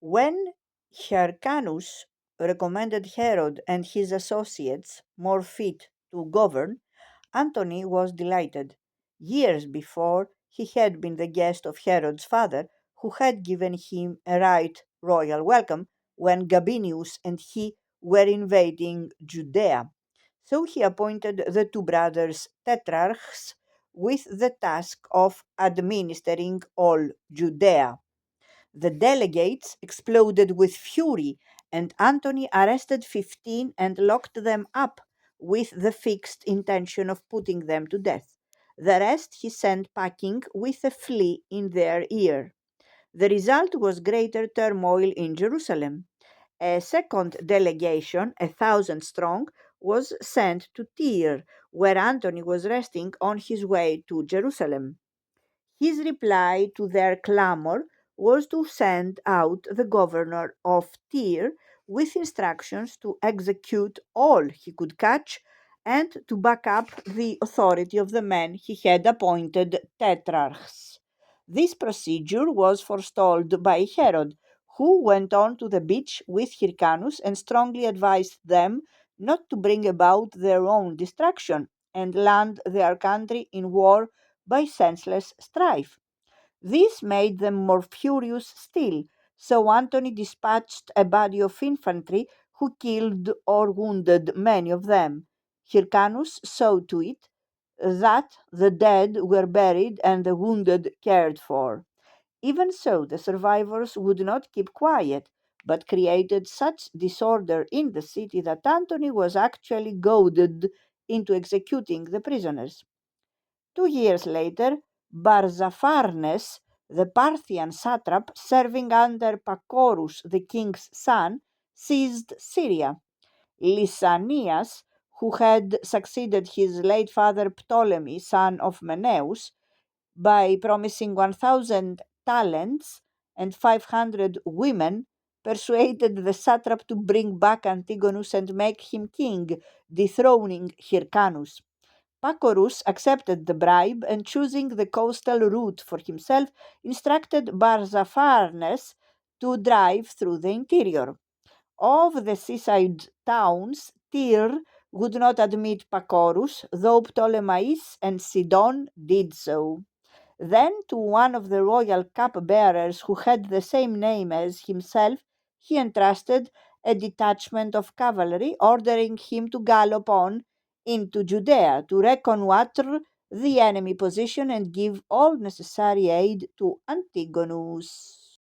When Hyrcanus recommended Herod and his associates more fit to govern, Antony was delighted. Years before, he had been the guest of Herod's father, who had given him a right royal welcome when Gabinius and he were invading Judea. So he appointed the two brothers tetrarchs with the task of administering all Judea. The delegates exploded with fury, and Antony arrested 15 and locked them up with the fixed intention of putting them to death. The rest he sent packing with a flea in their ear. The result was greater turmoil in Jerusalem. A second delegation, 1,000 strong, was sent to Tyre, where Antony was resting on his way to Jerusalem. His reply to their clamor was to send out the governor of Tyre with instructions to execute all he could catch and to back up the authority of the men he had appointed tetrarchs. This procedure was forestalled by Herod, who went on to the beach with Hyrcanus and strongly advised them not to bring about their own destruction and land their country in war by senseless strife. This made them more furious still, so Antony dispatched a body of infantry who killed or wounded many of them. Hyrcanus saw to it that the dead were buried and the wounded cared for. Even so, the survivors would not keep quiet, but created such disorder in the city that Antony was actually goaded into executing the prisoners. 2 years later, Barzapharnes, the Parthian satrap serving under Pacorus, the king's son, seized Syria. Lysanias, who had succeeded his late father Ptolemy, son of Menneus, by promising 1,000 talents and 500 women, persuaded the satrap to bring back Antigonus and make him king, dethroning Hyrcanus. Pacorus accepted the bribe and, choosing the coastal route for himself, instructed Barzapharnes to drive through the interior. Of the seaside towns, Tyre would not admit Pacorus, though Ptolemais and Sidon did so. Then, to one of the royal cupbearers who had the same name as himself, he entrusted a detachment of cavalry, ordering him to gallop on into Judea to reconnoiter the enemy position and give all necessary aid to Antigonus.